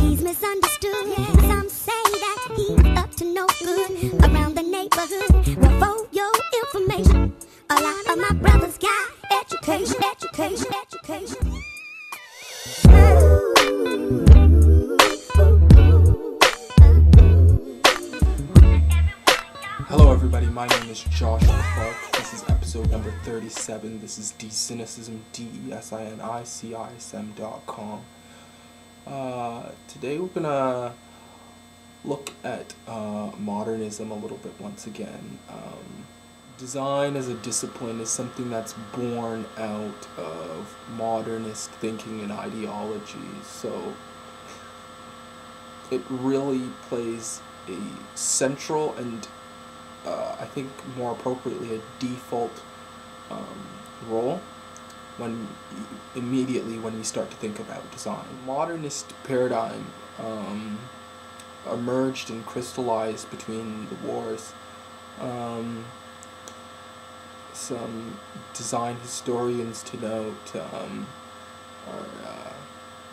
He's misunderstood. Some say that he's up to no good around the neighborhood. Well, for your information, a lot of my brothers got education. Hello everybody, my name is Joshua Clark. This is episode number 37. This is Desynicism, DESINICISM.com. Today we're gonna look at modernism a little bit once again. Design as a discipline is something that's born out of modernist thinking and ideology, so it really plays a central and I think more appropriately a default role immediately when we start to think about design. Modernist paradigm emerged and crystallized between the wars. Some design historians to note are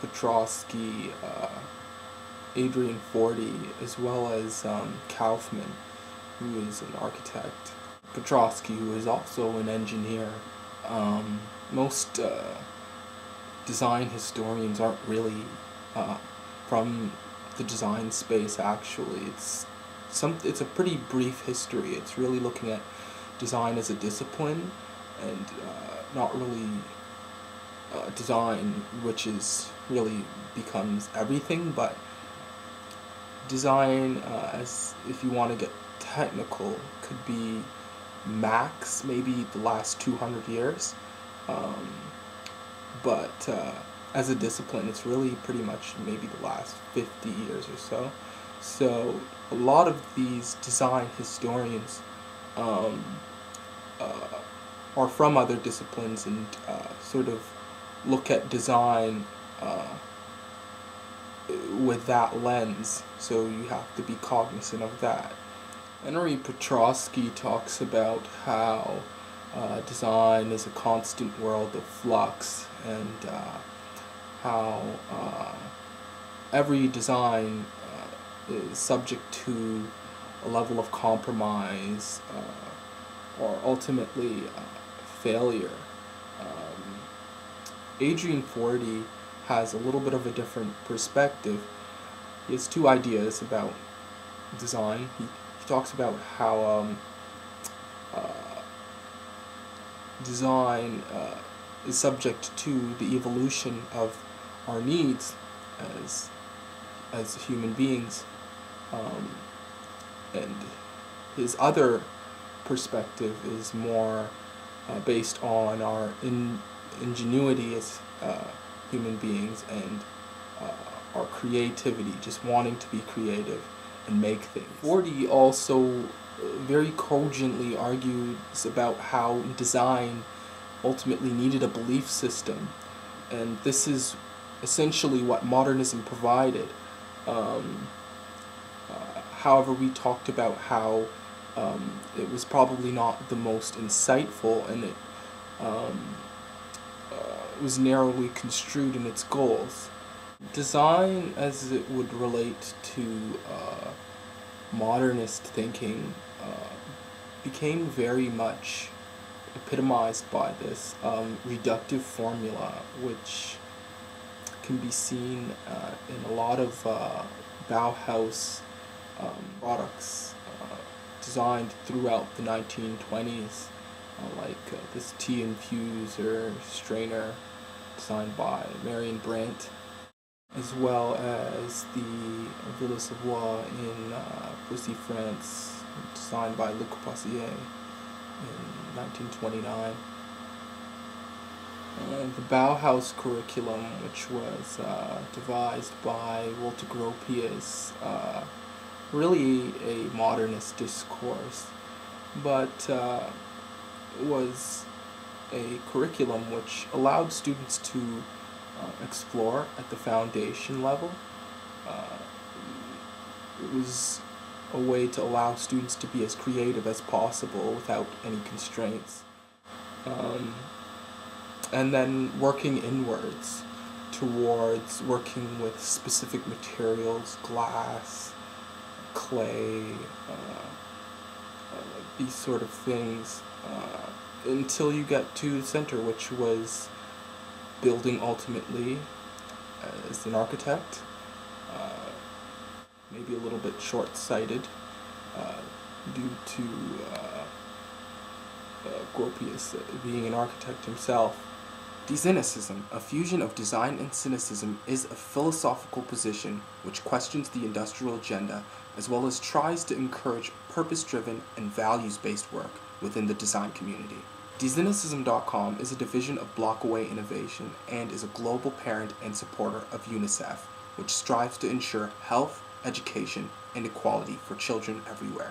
Petrosky, Adrian Forty, as well as Kaufman, who is an architect, Petrosky, who is also an engineer. Most design historians aren't really from the design space, actually. It's a pretty brief history. It's really looking at design as a discipline and not really design, which is really becomes everything, but design, as if you want to get technical, could be max maybe the last 200 years, but as a discipline it's really pretty much maybe the last 50 years or so. So a lot of these design historians are from other disciplines and sort of look at design with that lens, so you have to be cognizant of that. Henry Petrosky talks about how design is a constant world of flux, and how every design is subject to a level of compromise or ultimately failure. Adrian Forty has a little bit of a different perspective. He has two ideas about design. He talks about how design is subject to the evolution of our needs as human beings, and his other perspective is more based on our ingenuity as human beings and our creativity, just wanting to be creative and make things. Forty also very cogently argues about how design ultimately needed a belief system, and this is essentially what modernism provided. However, we talked about how it was probably not the most insightful, and it was narrowly construed in its goals. Design, as it would relate to modernist thinking, became very much epitomized by this reductive formula, which can be seen in a lot of Bauhaus products designed throughout the 1920s, like this tea infuser strainer designed by Marion Brandt, as well as the Villa Savoie in Poissy, France, designed by Le Corbusier in 1929. The Bauhaus curriculum, which was devised by Walter Gropius, really a modernist discourse, but was a curriculum which allowed students to explore at the foundation level. It was a way to allow students to be as creative as possible without any constraints. And then working inwards towards working with specific materials, glass, clay, these sort of things, until you get to the center, which was building ultimately as an architect, maybe a little bit short-sighted due to Gropius being an architect himself. Designicism, a fusion of design and cynicism, is a philosophical position which questions the industrial agenda as well as tries to encourage purpose-driven and values-based work within the design community. Designicism.com is a division of Blockaway Innovation and is a global parent and supporter of UNICEF, which strives to ensure health, education, and equality for children everywhere.